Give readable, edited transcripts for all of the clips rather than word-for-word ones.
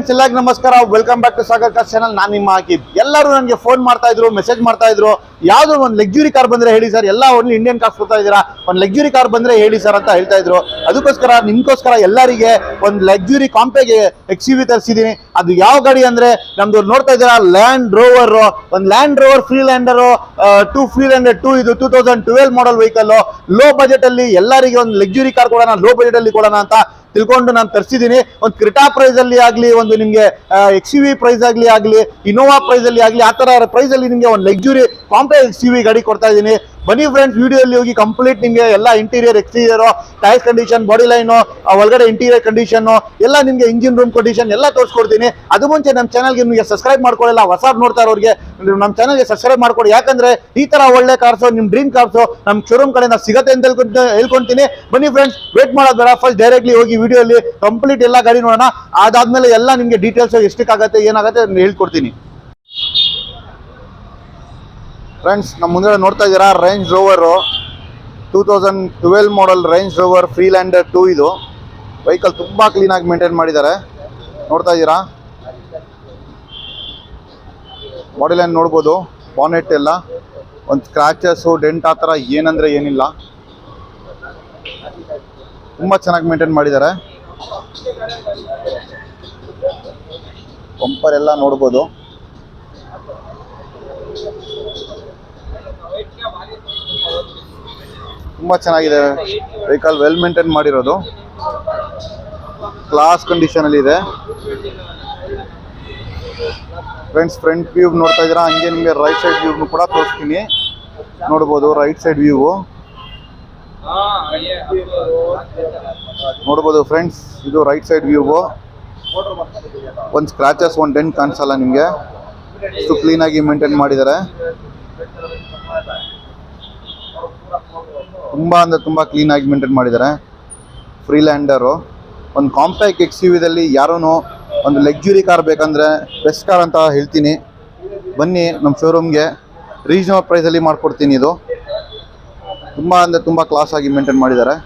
Friends ಎಲ್ಲರಿಗೂ ನಮಸ್ಕಾರ. Welcome back to Sagar cars channel. ನಾನು ನಿಮ್ಮ ಹಾಕಿದ್. ಎಲ್ಲರೂ ನನಗೆ ಫೋನ್ ಮಾಡ್ತಾ ಇದ್ರು, ಮೆಸೇಜ್ ಮಾಡ್ತಾ ಇದ್ರು, ಯಾವ್ದೋ ಒಂದು ಲಕ್ಸುರಿ ಕಾರ್ ಬಂದ್ರೆ ಹೇಳಿ ಸರ್, ಎಲ್ಲ ಓನ್ಲಿ ಇಂಡಿಯನ್ ಕಾರ್ಸ್ ಕೊಡ್ತಾ ಇದ್ದೀರಾ, ಒಂದು ಲಕ್ಸುರಿ ಕಾರ್ ಬಂದ್ರೆ ಹೇಳಿ ಸರ್ ಅಂತ ಹೇಳ್ತಾ ಇದ್ರು. ಅದಕ್ಕೋಸ್ಕರ ನಿಮ್ಗೋಸ್ಕರ ಎಲ್ಲರಿಗೆ ಒಂದು ಲಕ್ಸುರಿ ಕಾಂಪೆಗೆ XUV ತರಿಸಿದೀನಿ. ಅದು ಯಾವ ಗಾಡಿ ಅಂದ್ರೆ ನಮ್ದು ನೋಡ್ತಾ ಇದ್ದೀರಾ ಲ್ಯಾಂಡ್ ರೋವರ್, ಒಂದು ಲ್ಯಾಂಡ್ ರೋವರ್ ಫ್ರೀಲ್ಯಾಂಡರ್ 2 ಫ್ರೀಲ್ಯಾಂಡರ್ 2. ಇದು 2012 ಮಾಡಲ್ ವೆಹಿಕಲ್. ಲೋ ಬಜೆಟ್ ಅಲ್ಲಿ ಎಲ್ಲರಿಗೆ ಒಂದು ಲಕ್ಸುರಿ ಕಾರ್ ಕೊಡೋಣ, ಲೋ ಬಜೆಟ್ ಅಲ್ಲಿ ಕೊಡೋಣ ಅಂತ ತಿಳ್ಕೊಂಡು ನಾನು ತರಿಸಿದ್ದೀನಿ. ಒಂದು ಕ್ರಿಟಾ ಪ್ರೈಸ್ ಅಲ್ಲಿ ಆಗಲಿ, ಒಂದು ನಿಮಗೆ XUV ಪ್ರೈಸ್ ಆಗಲಿ, ಇನೋವಾ ಪ್ರೈಸ್ ಅಲ್ಲಿ ಆಗಲಿ, ಆ ತರ ಪ್ರೈಸ್ ಅಲ್ಲಿ ನಿಮಗೆ ಒಂದು ಲಕ್ಸುರಿ ಕಾಂಪೆಕ್ಟ್ XUV ಗಾಡಿ ಕೊಡ್ತಾ ಇದ್ದೀನಿ. ಬನ್ನಿ ಫ್ರೆಂಡ್ಸ್, ವಿಡಿಯೋಲಿ ಹೋಗಿ ಕಂಪ್ಲೀಟ್ ನಿಮಗೆ ಎಲ್ಲ interior, exterior, tyres condition, body line, ಒಳಗಡೆ ಇಂಟೀರಿಯರ್ ಕಂಡೀಷನ್ ಎಲ್ಲ ನಿಮಗೆ, ಇಂಜಿನ್ ರೂಮ್ ಕಂಡೀಷನ್ ಎಲ್ಲ ತೋರಿಸ್ಕೊಡ್ತೀನಿ. ಅದು ಮುಂಚೆ ನಮ್ಮ ಚಾನಲ್ಗೆ ನಿಮಗೆ ಸಬ್ಸ್ಕ್ರೈಬ್ ಮಾಡ್ಕೊಳ್ಳಲ್ಲ, ಹೊಸ ನೋಡ್ತಾ ಇರೋರಿಗೆ ನಮ್ಮ ಚಾನಲ್ಗೆ ಸಬ್ಸ್ಕ್ರೈಬ್ ಮಾಡ್ಕೊಡಿ. ಯಾಕಂದ್ರೆ ಈ ತರ ಒಳ್ಳೆ ಕಾರ್ಸು, ನಿಮ್ಮ ಡ್ರೀಮ್ ಕಾರ್ಸು ನಮ್ಮ ಶೋರೂಮ್ ಕಡೆಯಿಂದ ಸಿಗುತ್ತೆ ಅಂತ ಹೇಳ್ಕೊಂತೀನಿ. ಬನ್ನಿ ಫ್ರೆಂಡ್ಸ್, ವೇಟ್ ಮಾಡೋದು ಬೇಡ, ಫಸ್ಟ್ ಡೈರೆಕ್ಟ್ಲಿ ಹೋಗಿ ವಿಡಿಯೋಲಿ ಕಂಪ್ಲೀಟ್ ಎಲ್ಲ ಗಾಡಿ ನೋಡೋಣ. ಅದಾದ್ಮೇಲೆ ಎಲ್ಲ ನಿಮಗೆ ಡೀಟೇಲ್ಸ್ ಎಷ್ಟಕ್ಕಾಗತ್ತೆ ಏನಾಗುತ್ತೆ ಹೇಳ್ಕೊಡ್ತೀನಿ. ಫ್ರೆಂಡ್ಸ್, ನಮ್ಮ ಮುಂದೆ ನೋಡ್ತಾ ಇದ್ದೀರಾ ರೇಂಜ್ ರೋವರ್ 2012 ಮಾಡಲ್ ರೇಂಜ್ ರೋವರ್ ಫ್ರೀಲ್ಯಾಂಡರ್ 2. ಇದು ವೆಹಿಕಲ್ ತುಂಬ ಕ್ಲೀನಾಗಿ ಮೇಂಟೈನ್ ಮಾಡಿದ್ದಾರೆ. ನೋಡ್ತಾ ಇದ್ದೀರಾ, ಬಾಡಿ ಲೈನ್ ನೋಡ್ಬೋದು, ಬಾನೆಟ್ ಎಲ್ಲ ಒಂದು ಸ್ಕ್ರಾಚಸ್ಸು, ಡೆಂಟ್ ಆ ಥರ ಏನಂದರೆ ಏನಿಲ್ಲ, ತುಂಬ ಚೆನ್ನಾಗಿ ಮೇಂಟೈನ್ ಮಾಡಿದ್ದಾರೆ. ಬಂಪರ್ ಎಲ್ಲ ನೋಡ್ಬೋದು, ತುಂಬ ಚೆನ್ನಾಗಿದೆ ವೆಹಿಕಲ್, ವೆಲ್ ಮೇಂಟೈನ್ ಮಾಡಿರೋದು, ಕ್ಲಾಸ್ ಕಂಡೀಷನ್ ಅಲ್ಲಿ ಇದೆ. ಫ್ರೆಂಡ್ಸ್, ಫ್ರಂಟ್ ವ್ಯೂ ನೋಡ್ತಾ ಇದ್ದೀರಾ, ಹಂಗೆ ನಿಮಗೆ ರೈಟ್ ಸೈಡ್ ವ್ಯೂ ಕೂಡ ತೋರಿಸ್ತೀನಿ. ನೋಡ್ಬೋದು ರೈಟ್ ಸೈಡ್ ವ್ಯೂ ನೋಡ್ಬೋದು ಫ್ರೆಂಡ್ಸ್, ಇದು ರೈಟ್ ಸೈಡ್ ವ್ಯೂ. ಒಂದು ಸ್ಕ್ರಾಚಸ್, ಒಂದು ಡೆಂಟ್ ಕಾಣಿಸಲ್ಲ ನಿಮಗೆ, ಇಷ್ಟು ಕ್ಲೀನಾಗಿ ಮೇಂಟೈನ್ ಮಾಡಿದ್ದಾರೆ. ತುಂಬ ಅಂದರೆ ತುಂಬ ಕ್ಲೀನಾಗಿ ಮೇಂಟೈನ್ ಮಾಡಿದ್ದಾರೆ. ಫ್ರೀಲ್ಯಾಂಡರು ಒಂದು ಕಾಂಪ್ಯಾಕ್ಟ್ XUVದಲ್ಲಿ ಯಾರೂ ಒಂದು ಲಕ್ಸುರಿ ಕಾರ್ ಬೇಕಂದರೆ ಬೆಸ್ಟ್ ಕಾರ್ ಅಂತ ಹೇಳ್ತೀನಿ. ಬನ್ನಿ ನಮ್ಮ ಶೋರೂಮ್ಗೆ, ರೀಸನಬಲ್ ಪ್ರೈಸಲ್ಲಿ ಮಾಡಿಕೊಡ್ತೀನಿ. ಇದು ತುಂಬ ಅಂದರೆ ತುಂಬ ಕ್ಲಾಸಾಗಿ ಮೇಂಟೈನ್ ಮಾಡಿದ್ದಾರೆ.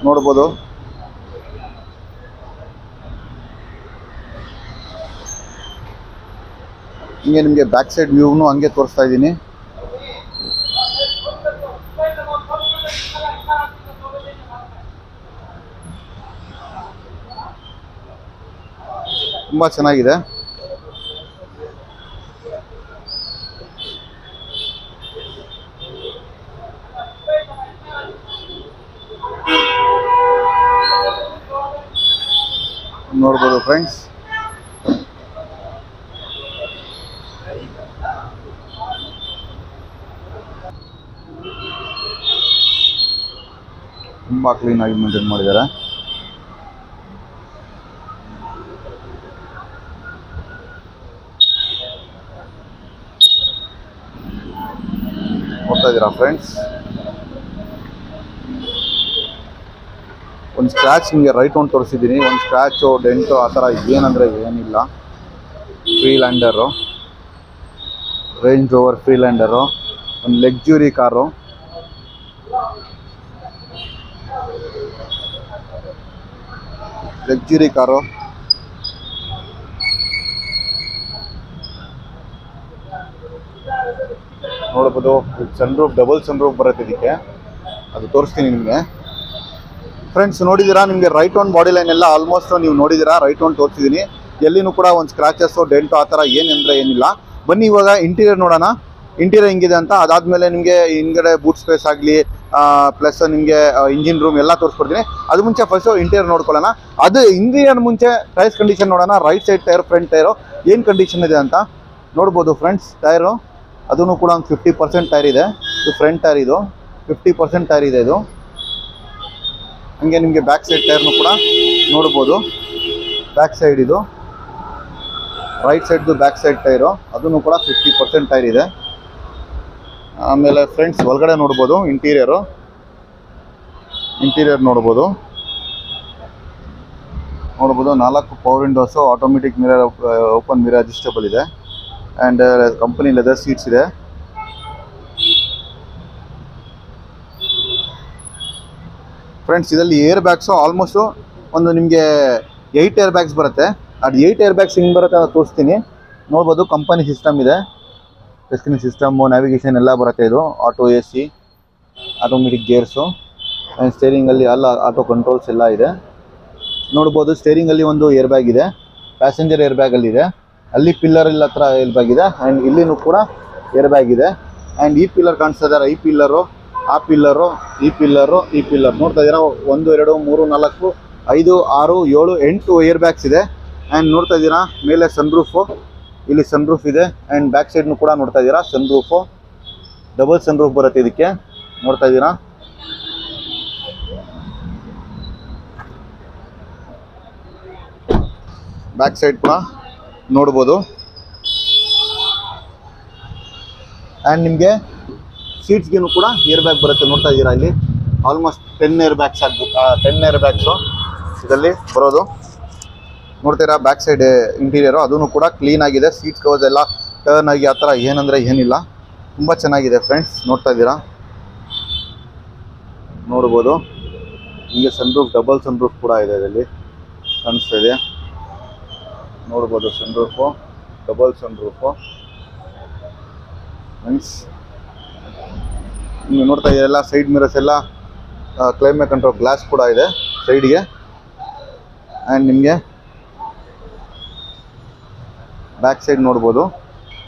ನೋಡ್ಬೋದು, ಹಿಂಗೆ ನಿಮಗೆ ಬ್ಯಾಕ್ ಸೈಡ್ ವ್ಯೂನು ಹಂಗೆ ತೋರಿಸ್ತಾ ಇದ್ದೀನಿ. ತುಂಬ ಚೆನ್ನಾಗಿದೆ. ನೋಡ್ಬೋದು ಫ್ರೆಂಡ್ಸ್, ತುಂಬ ಕ್ಲೀನಾಗಿ ಮೇಂಟೈನ್ ಮಾಡಿದ್ದಾರೆ. ನೋಡ್ತಾ ಇದ್ದೀರಾ ಫ್ರೆಂಡ್ಸ್, ಒಂದು ಸ್ಕ್ರ್ಯಾಚ್ ನಿಮಗೆ ರೈಟ್ ಒಂದು ತೋರಿಸಿದ್ದೀನಿ, ಒಂದು ಸ್ಕ್ರ್ಯಾಚು, ಡೆಂಟು ಆ ಥರ ಏನಂದರೆ ಏನಿಲ್ಲ. ಫ್ರೀಲ್ಯಾಂಡರು, ರೇಂಜ್ ರೋವರ್ ಫ್ರೀಲ್ಯಾಂಡರು, ಒಂದು ಲಕ್ಸುರಿ ಕಾರು. ಲಕ್ಸುರಿ ಕಾರು ನೋಡ್ಬೋದು. ಸನ್ರೂಫ್, ಡಬಲ್ ಸನ್ರೂಫ್ ಬರುತ್ತೆ ಇದಕ್ಕೆ, ಅದು ತೋರಿಸ್ತೀನಿ ನಿಮಗೆ. ಫ್ರೆಂಡ್ಸ್ ನೋಡಿದ್ದೀರಾ, ನಿಮಗೆ ರೈಟ್ ಒನ್ ಬಾಡಿ ಲೈನ್ ಎಲ್ಲ ಆಲ್ಮೋಸ್ಟ್ ನೀವು ನೋಡಿದ್ದೀರಾ. ರೈಟ್ ಒನ್ ತೋರಿಸಿದ್ದೀನಿ, ಎಲ್ಲಿನೂ ಕೂಡ ಒಂದು ಸ್ಕ್ರಾಚಸ್ಸು, ಡೆಂಟು ಆ ಥರ ಏನಂದರೆ ಏನಿಲ್ಲ. ಬನ್ನಿ ಇವಾಗ ಇಂಟೀರಿಯರ್ ನೋಡೋಣ, ಇಂಟೀರಿಯರ್ ಹೆಂಗಿದೆ ಅಂತ. ಅದಾದಮೇಲೆ ನಿಮಗೆ ಹಿಂದ್ಗಡೆ ಬೂಟ್ ಸ್ಪೇಸ್ ಆಗಲಿ, ಪ್ಲಸ್ ನಿಮಗೆ ಇಂಜಿನ್ ರೂಮ್ ಎಲ್ಲ ತೋರಿಸ್ಕೊಡ್ತೀನಿ. ಅದು ಮುಂಚೆ ಫಸ್ಟು ಇಂಟೀರಿಯರ್ ನೋಡ್ಕೊಳ್ಳೋಣ. ಅದು ಇಂಟೀರಿಯರ್ ಮುಂಚೆ ಟೈರ್ಸ್ ಕಂಡೀಷನ್ ನೋಡೋಣ. Right side tyre, front tyre ಏನು ಕಂಡೀಷನ್ ಇದೆ ಅಂತ ನೋಡ್ಬೋದು ಫ್ರೆಂಡ್ಸ್. ಟೈರು ಅದೂ ಕೂಡ ಒಂದು 50% ಟೈರ್ ಇದೆ. ಇದು ಫ್ರಂಟ್ ಟೈರ್, ಇದು 50% ಟೈರ್ ಇದೆ ಇದು. ಹಂಗೆ ನಿಮಗೆ ಬ್ಯಾಕ್ ಸೈಡ್ ಟೈರ್ನು ಕೂಡ ನೋಡ್ಬೋದು. ಬ್ಯಾಕ್ ಸೈಡ್ ಇದು ರೈಟ್ ಸೈಡ್ದು ಬ್ಯಾಕ್ ಸೈಡ್ ಟೈರು, ಅದೂ ಕೂಡ 50% ಟೈರ್ ಇದೆ. ಆಮೇಲೆ ಫ್ರೆಂಡ್ಸ್ ಒಳಗಡೆ ನೋಡ್ಬೋದು, ಇಂಟೀರಿಯರ್ ನೋಡ್ಬೋದು. 4 power windows, automatic mirror, open mirror adjustable ಇದೆ. and company leather seats ಇದೆ. ಫ್ರೆಂಡ್ಸ್ ಇದರಲ್ಲಿ ಏರ್ ಬ್ಯಾಗ್ಸು ಆಲ್ಮೋಸ್ಟು ಒಂದು ನಿಮಗೆ 8 ಏರ್ ಬ್ಯಾಗ್ಸ್ ಬರುತ್ತೆ. ಅದು 8 ಏರ್ ಬ್ಯಾಗ್ಸ್ ಹಿಂಗೆ ಬರುತ್ತೆ ಅಂತ ತೋರಿಸ್ತೀನಿ. ನೋಡ್ಬೋದು ಕಂಪನಿ ಸಿಸ್ಟಮ್ ಇದೆ, ಸ್ಕ್ರೀನ್ ಸಿಸ್ಟಮು, ನ್ಯಾವಿಗೇಷನ್ ಎಲ್ಲ ಬರುತ್ತೆ. ಇದು auto AC, automatic gears and ಸ್ಟೇರಿಂಗಲ್ಲಿ ಎಲ್ಲ ಆಟೋ ಕಂಟ್ರೋಲ್ಸ್ ಎಲ್ಲ ಇದೆ. ನೋಡ್ಬೋದು ಸ್ಟೇರಿಂಗಲ್ಲಿ ಒಂದು ಏರ್ ಬ್ಯಾಗ್ ಇದೆ, ಪ್ಯಾಸೆಂಜರ್ ಏರ್ ಬ್ಯಾಗಲ್ಲಿದೆ, ಅಲ್ಲಿ ಪಿಲ್ಲರ್ ಇಲ್ಲ ಹತ್ರ ಏರ್ ಬ್ಯಾಗ್ ಇದೆ ಆ್ಯಂಡ್ ಇಲ್ಲಿನೂ ಕೂಡ ಏರ್ ಬ್ಯಾಗ್ ಇದೆ. ಆ್ಯಂಡ್ ಈ ಪಿಲ್ಲರ್ ಕಾಣಿಸ್ತಾ ಇದ್ದಾರೆ, ಈ ಪಿಲ್ಲರು, ಆ ಪಿಲ್ಲರು, ಈ ಪಿಲ್ಲರು, ಈ ಪಿಲ್ಲರ್ ನೋಡ್ತಾ ಇದ್ದೀರಾ. 1 2 3 4 5 6 7 8 ಏರ್ ಬ್ಯಾಗ್ಸ್ ಇದೆ. ಆ್ಯಂಡ್ ನೋಡ್ತಾ ಇದ್ದೀರಾ ಮೇಲೆ ಸನ್ರೂಫು, ಇಲ್ಲಿ ಸನ್ರೂಫ್ ಇದೆ. ಆ್ಯಂಡ್ ಬ್ಯಾಕ್ ಸೈಡ್ನು ಕೂಡ ನೋಡ್ತಾ ಇದ್ದೀರಾ ಸನ್ರೂಫು, ಡಬಲ್ ಸನ್ರೂಫ್ ಬರುತ್ತೆ ಇದಕ್ಕೆ, ನೋಡ್ತಾ ಇದ್ದೀರಾ. ಬ್ಯಾಕ್ ಸೈಡ್ ಕೂಡ ನೋಡ್ಬೋದು. ಆ್ಯಂಡ್ ನಿಮಗೆ ಸೀಟ್ಸ್ಗೂ ಕೂಡ ಏರ್ ಬ್ಯಾಗ್ ಬರುತ್ತೆ, ನೋಡ್ತಾ ಇದ್ದೀರಾ. ಇಲ್ಲಿ ಆಲ್ಮೋಸ್ಟ್ 10 ಏರ್ ಬ್ಯಾಗ್ಸ್ ಆಗಬೇಕು, 10 ಏರ್ ಬ್ಯಾಗ್ಸು ಇದರಲ್ಲಿ ಬರೋದು. ನೋಡ್ತೀರಾ ಬ್ಯಾಕ್ ಸೈಡ್ ಇಂಟೀರಿಯರು ಅದೂ ಕೂಡ ಕ್ಲೀನ್ ಆಗಿದೆ. ಸೀಟ್ಸ್ ಕವರ್ಸ್ ಎಲ್ಲ ಟರ್ನ್ ಆಗಿ ಆ ಥರ ಏನಂದರೆ ಏನಿಲ್ಲ, ತುಂಬ ಚೆನ್ನಾಗಿದೆ ಫ್ರೆಂಡ್ಸ್. ನೋಡ್ತಾ ಇದ್ದೀರಾ, ನೋಡ್ಬೋದು. ಹೀಗೆ ಸನ್ರೂಫ್, ಡಬಲ್ ಸನ್ರೂಫ್ ಕೂಡ ಇದೆ ಇದರಲ್ಲಿ, ಕಾಣಿಸ್ತಾ ಇದೆ. ನೋಡ್ಬೋದು ಸನ್ರೂಫು, ಡಬಲ್ ಸನ್ರೂಫು ಫ್ರೆಂಡ್ಸ್. ನೀವು ನೋಡ್ತಾ ಇದ್ದೀರಲ್ಲ ಸೈಡ್ ಮಿರರ್ಸ್ ಎಲ್ಲ ಕ್ಲೈಮೇಟ್ ಕಂಟ್ರೋಲ್ ಗ್ಲಾಸ್ ಕೂಡ ಇದೆ ಸೈಡ್ಗೆ. ಆ್ಯಂಡ್ ನಿಮಗೆ ಬ್ಯಾಕ್ ಸೈಡ್ ನೋಡ್ಬೋದು,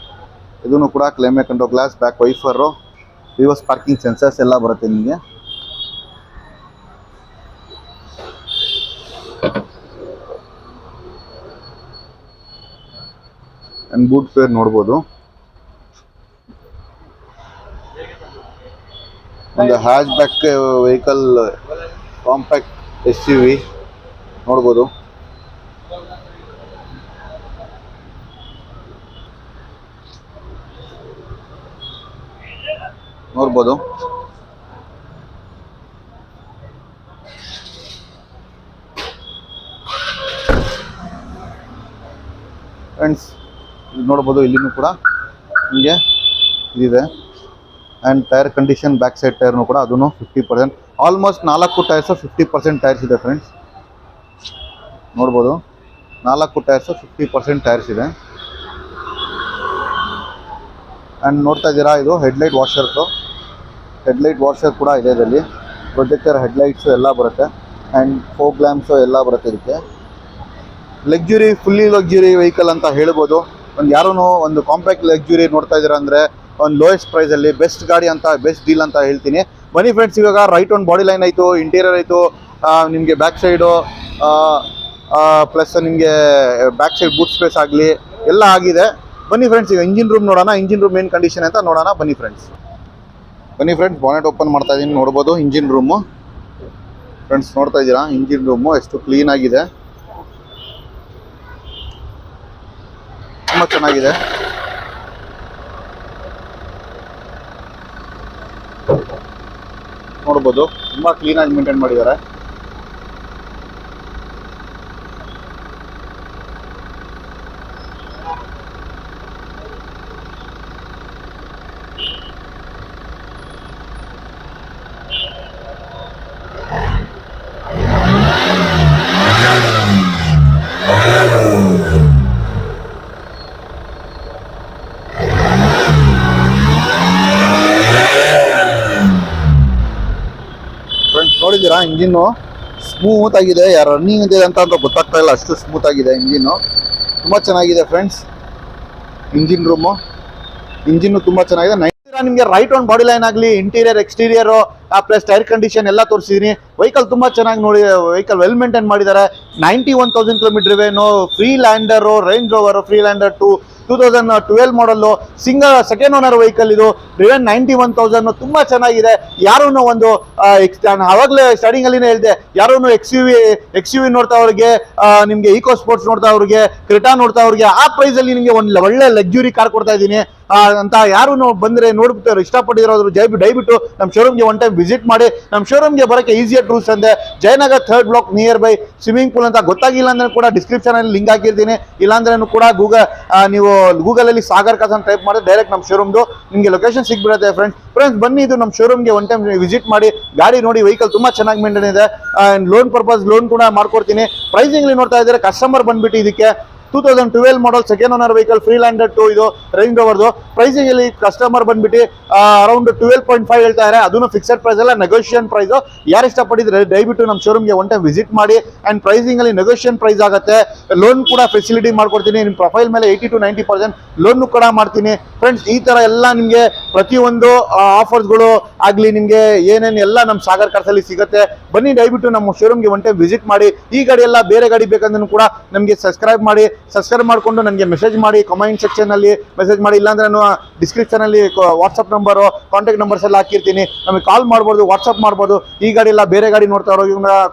ಇದೂ ಕೂಡ climate control glass, back wiper, reverse parking sensors ಎಲ್ಲ ಬರುತ್ತೆ ನಿಮಗೆ. ಆ್ಯಂಡ್ ಬೂಟ್ ಸ್ಪೇರ್ ನೋಡ್ಬೋದು. ಒಂದು hatchback vehicle, compact SUV ನೋಡ್ಬೋದು. ನೋಡ್ಬೋದು ಫ್ರೆಂಡ್ಸ್, ನೋಡ್ಬೋದು ಇಲ್ಲಿನೂ ಕೂಡ ನಿಮಗೆ ಇದಿದೆ. And tyre condition, back side ಟೈರ್ನು ಕೂಡ ಅದೂ 50%, ಆಲ್ಮೋಸ್ಟ್ 4 ಟೈರ್ಸು 50% ಟೈರ್ಸ್ ಇದೆ ಫ್ರೆಂಡ್ಸ್. ನೋಡ್ಬೋದು 4 ಟೈರ್ಸು 50% ಟೈರ್ಸ್ ಇದೆ. ಆ್ಯಂಡ್ ನೋಡ್ತಾ ಇದ್ದೀರಾ ಇದು ಹೆಡ್ಲೈಟ್ ವಾಷರ್ಸು, ಹೆಡ್ಲೈಟ್ ವಾಷರ್ ಕೂಡ ಇದೆ ಇದರಲ್ಲಿ. ಪ್ರೊಜೆಕ್ಟರ್ ಹೆಡ್ಲೈಟ್ಸು ಎಲ್ಲ ಬರುತ್ತೆ. ಆ್ಯಂಡ್ ಫೋಗ್ ಲ್ಯಾಂಪ್ಸು ಎಲ್ಲ ಬರುತ್ತೆ ಇದಕ್ಕೆ. ಲಕ್ಸುರಿ, ಫುಲ್ಲಿ ಲಕ್ಸುರಿ ವೆಹಿಕಲ್ ಅಂತ ಹೇಳ್ಬೋದು. ಒಂದು ಯಾರೂ ಒಂದು ಕಾಂಪ್ಯಾಕ್ಟ್ ಲಕ್ಸುರಿ ನೋಡ್ತಾ ಇದ್ದೀರಾ ಅಂದರೆ ಒಂದು ಲೋಯೆಸ್ಟ್ ಪ್ರೈಸಲ್ಲಿ ಬೆಸ್ಟ್ ಗಾಡಿ ಅಂತ, ಬೆಸ್ಟ್ ಡೀಲ್ ಅಂತ ಹೇಳ್ತೀನಿ. ಬನ್ನಿ ಫ್ರೆಂಡ್ಸ್, ಇವಾಗ ರೈಟ್ ಒಂದು ಬಾಡಿ ಲೈನ್ ಆಯಿತು, ಇಂಟೀರಿಯರ್ ಆಯಿತು, ನಿಮಗೆ ಬ್ಯಾಕ್ ಸೈಡು ಪ್ಲಸ್ ನಿಮಗೆ ಬ್ಯಾಕ್ ಸೈಡ್ ಬೂಟ್ ಸ್ಪೇಸ್ ಆಗಲಿ ಎಲ್ಲ ಆಗಿದೆ. ಬನ್ನಿ ಫ್ರೆಂಡ್ಸ್, ಈಗ ಇಂಜಿನ್ ರೂಮ್ ನೋಡೋಣ, ಇಂಜಿನ್ ರೂಮ್ ಏನು ಕಂಡೀಷನ್ ಅಂತ ನೋಡೋಣ. ಬನ್ನಿ ಫ್ರೆಂಡ್ಸ್, ಬಾನೆಟ್ ಓಪನ್ ಮಾಡ್ತಾ ಇದ್ದೀನಿ. ನೋಡ್ಬೋದು ಇಂಜಿನ್ ರೂಮು ಫ್ರೆಂಡ್ಸ್, ನೋಡ್ತಾ ಇದ್ದೀರಾ ಇಂಜಿನ್ ರೂಮು ಎಷ್ಟು ಕ್ಲೀನ್ ಆಗಿದೆ, ತುಂಬ ಚೆನ್ನಾಗಿದೆ. ನೋಡ್ಬೋದು ತುಂಬ ಕ್ಲೀನಾಗಿ ಮೇಂಟೈನ್ ಮಾಡಿದ್ದಾರೆ. ನೋಡಿದ್ದೀರಾ ಇಂಜಿನ್ನು ಸ್ಮೂತ್ ಆಗಿದೆ, ಯಾರು ರನ್ನಿಂಗ್ ಇದೆ ಅಂತ ಗೊತ್ತಾಗ್ತಾ ಇಲ್ಲ, ಅಷ್ಟು ಸ್ಮೂತ್ ಆಗಿದೆ ಇಂಜಿನ್ನು. ತುಂಬ ಚೆನ್ನಾಗಿದೆ ಫ್ರೆಂಡ್ಸ್ ಇಂಜಿನ್ ರೂಮು, ಇಂಜಿನ್ನು ತುಂಬ ಚೆನ್ನಾಗಿದೆ. ನಿಮಗೆ ರೈಟ್ ಆನ್ ಬಾಡಿ ಲೈನ್ ಆಗಲಿ, interior exterior plus tyre condition ಎಲ್ಲ ತೋರಿಸಿದ್ದೀನಿ. ವೆಹಿಕಲ್ ತುಂಬ ಚೆನ್ನಾಗಿ ನೋಡಿ, ವೆಹಿಕಲ್ ವೆಲ್ ಮೇಂಟೈನ್ ಮಾಡಿದ್ದಾರೆ. 91,000 ಕಿಲೋಮೀಟರ್ ಇವೇನು, Freelander, Range Rover Freelander 2012 model, second owner vehicle ಇದು. ರಿವೆನ್ 91,000, ತುಂಬ ಚೆನ್ನಾಗಿದೆ. ಯಾರೂ ಒಂದು ಆವಾಗಲೇ ಸ್ಟಾರ್ಟಿಂಗಲ್ಲಿನೇ ಹೇಳಿದೆ, ಯಾರೂ ಎಕ್ಸ್ ಯು ವಿ ನೋಡ್ತಾ ಅವ್ರಿಗೆ, ನಿಮಗೆ ಈಕೋ ಸ್ಪೋರ್ಟ್ಸ್ ನೋಡ್ತಾ ಅವ್ರಿಗೆ, ಕ್ರೆಟಾ ನೋಡ್ತಾ ಅವ್ರಿಗೆ ಆ ಪ್ರೈಸಲ್ಲಿ ನಿಮಗೆ ಒಂದು ಒಳ್ಳೆ ಲಕ್ಸುರಿ ಕಾರ್ ಕೊಡ್ತಾ ಇದ್ದೀನಿ ಅಂತ ಯಾರು ಬಂದರೆ ನೋಡ್ಬಿಟ್ಟು ಇಷ್ಟಪಟ್ಟಿರೋದ್ರು ದಯವಿಟ್ಟು ನಮ್ಮ ಶೋರೂಮ್ಗೆ ಒನ್ ಟೈಮ್ ವಿಸಿಟ್ ಮಾಡಿ. ನಮ್ಮ ಶೋರೂಮ್ಗೆ ಬರೋಕ್ಕೆ ಈಸಿಯರ್ ರೂಲ್ಸ್ ಅಂದರೆ Jayanagar 3rd block near by swimming pool ಅಂತ. ಗೊತ್ತಾಗಿಲ್ಲ ಅಂದರೆ ಕೂಡ ಡಿಸ್ಕ್ರಿಪ್ಷನಲ್ಲಿ ಲಿಂಕ್ ಹಾಕಿರ್ತೀನಿ, ಇಲ್ಲಾಂದ್ರೂ ಕೂಡ ನೀವು ಗೂಗಲಲ್ಲಿ ಸಾಗರ್ ಕಾರ್ಸ್ ಅಂತ ಟೈಪ್ ಮಾಡಿದ್ರೆ ಡೈರೆಕ್ಟ್ ನಮ್ಮ ಶೋರೂಮ್ದು ನಿಮಗೆ ಲೊಕೇಶನ್ ಸಿಗ್ಬಿಡುತ್ತೆ ಫ್ರೆಂಡ್ಸ್ ಬನ್ನಿ ಇದು ನಮ್ಮ ಶೋರೂಮ್ಗೆ ಒನ್ ಟೈಮ್ ವಿಸಿಟ್ ಮಾಡಿ ಗಾಡಿ ನೋಡಿ ವೆಹಿಕಲ್ ತುಂಬಾ ಚೆನ್ನಾಗಿ ಮೇಂಟೈನ್ ಇದೆ ಲೋನ್ ಪರ್ಪಸ್ ಲೋನ್ ಕೂಡ ಮಾಡ್ಕೊಡ್ತೀನಿ ಪ್ರೈಸಿಂಗ್ ನೋಡ್ತಾ ಇದ್ದಾರೆ ಕಸ್ಟಮರ್ ಬಂದ್ಬಿಟ್ಟು ಇದಕ್ಕೆ 2012 model second owner vehicle Freelander two ಇದು ರೇಂಜ್ ರೋವರ್ದು ಪ್ರೈಸಿಂಗ್ ಇಲ್ಲಿ ಕಸ್ಟಮರ್ ಬಂದ್ಬಿಟ್ಟು ಅರೌಂಡ್ 12.5 ಹೇಳ್ತಾ ಇದ್ದಾರೆ ಅದನ್ನು ಫಿಕ್ಸೆಡ್ ಪ್ರೈಸ್ ಅಲ್ಲ ನೆಗೋಷಿಯೇಷನ್ ಪ್ರೈಸ್ ಯಾರು ಇಷ್ಟಪಟ್ಟಿದ್ರೆ ದಯವಿಟ್ಟು ನಮ್ಮ ಶೋರೂಮ್ಗೆ ಒನ್ ಟೈಮ್ ವಿಸಿಟ್ ಮಾಡಿ ಅಂಡ್ ಪ್ರೈಸಿಂಗ್ ಅಲ್ಲಿ ನೆಗೋಷಿಯೇಷನ್ ಪ್ರೈಸ್ ಆಗುತ್ತೆ ಲೋನ್ ಕೂಡ ಫೆಸಿಲಿಟಿ ಮಾಡ್ಕೊಡ್ತೀನಿ ನಿಮ್ಮ ಪ್ರೊಫೈಲ್ ಮೇಲೆ 80 to 90% ಲೋನ್ ಕೂಡ ಮಾಡ್ತೀನಿ ಫ್ರೆಂಡ್ಸ್ ಈ ತರ ಎಲ್ಲ ನಿಮಗೆ ಪ್ರತಿಯೊಂದು ಆಫರ್ಸ್ಗಳು ಆಗಲಿ ನಿಮಗೆ ಏನೇನು ಎಲ್ಲ ನಮ್ಮ ಸಾಗರ್ ಕಾರ್ಸ್ ಅಲ್ಲಿ ಸಿಗುತ್ತೆ ಬನ್ನಿ ದಯವಿಟ್ಟು ನಮ್ಮ ಶೋರೂಮ್ಗೆ ಒನ್ ಟೈಮ್ ವಿಸಿಟ್ ಮಾಡಿ ಈ ಗಾಡಿ ಎಲ್ಲ ಬೇರೆ ಗಾಡಿ ಬೇಕಂದ್ರೂ ಕೂಡ ನಮಗೆ ಸಬ್ಸ್ಕ್ರೈಬ್ ಮಾಡಿಕೊಂಡು ನನಗೆ ಮೆಸೇಜ್ ಮಾಡಿ ಕಮೆಂಟ್ ಸೆಕ್ಷನ್ ಅಲ್ಲಿ ಮೆಸೇಜ್ ಮಾಡಿ ಇಲ್ಲಾಂದ್ರೆ ನಾನು ಡಿಸ್ಕ್ರಿಪ್ಷನ್ ಅಲ್ಲಿ ವಾಟ್ಸ್ಆಪ್ ನಂಬರು ಕಾಂಟ್ಯಾಕ್ಟ್ ನಂಬರ್ಸ್ ಎಲ್ಲ ಹಾಕಿರ್ತೀನಿ ನಮಗೆ ಕಾಲ್ ಮಾಡ್ಬೋದು ವಾಟ್ಸ್ಆಪ್ ಮಾಡ್ಬೋದು ಈ ಗಾಡಿ ಎಲ್ಲ ಬೇರೆ ಗಾಡಿ ನೋಡ್ತಾ ಇರೋ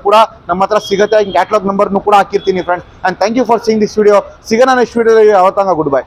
ಕೂಡ ನಮ್ಮ ಹತ್ರ ಸಿಗುತ್ತೆ ಕ್ಯಾಟ್ಲಾಗ್ ನಂಬರ್ನು ಕೂಡ ಹಾಕಿರ್ತೀನಿ friends and thank you for seeing this video ಸಿಗೋಣ ನೆಕ್ಸ್ಟ್ ವಿಡಿಯೋ ಅವತ್ತಂಗ ಗುಡ್ ಬೈ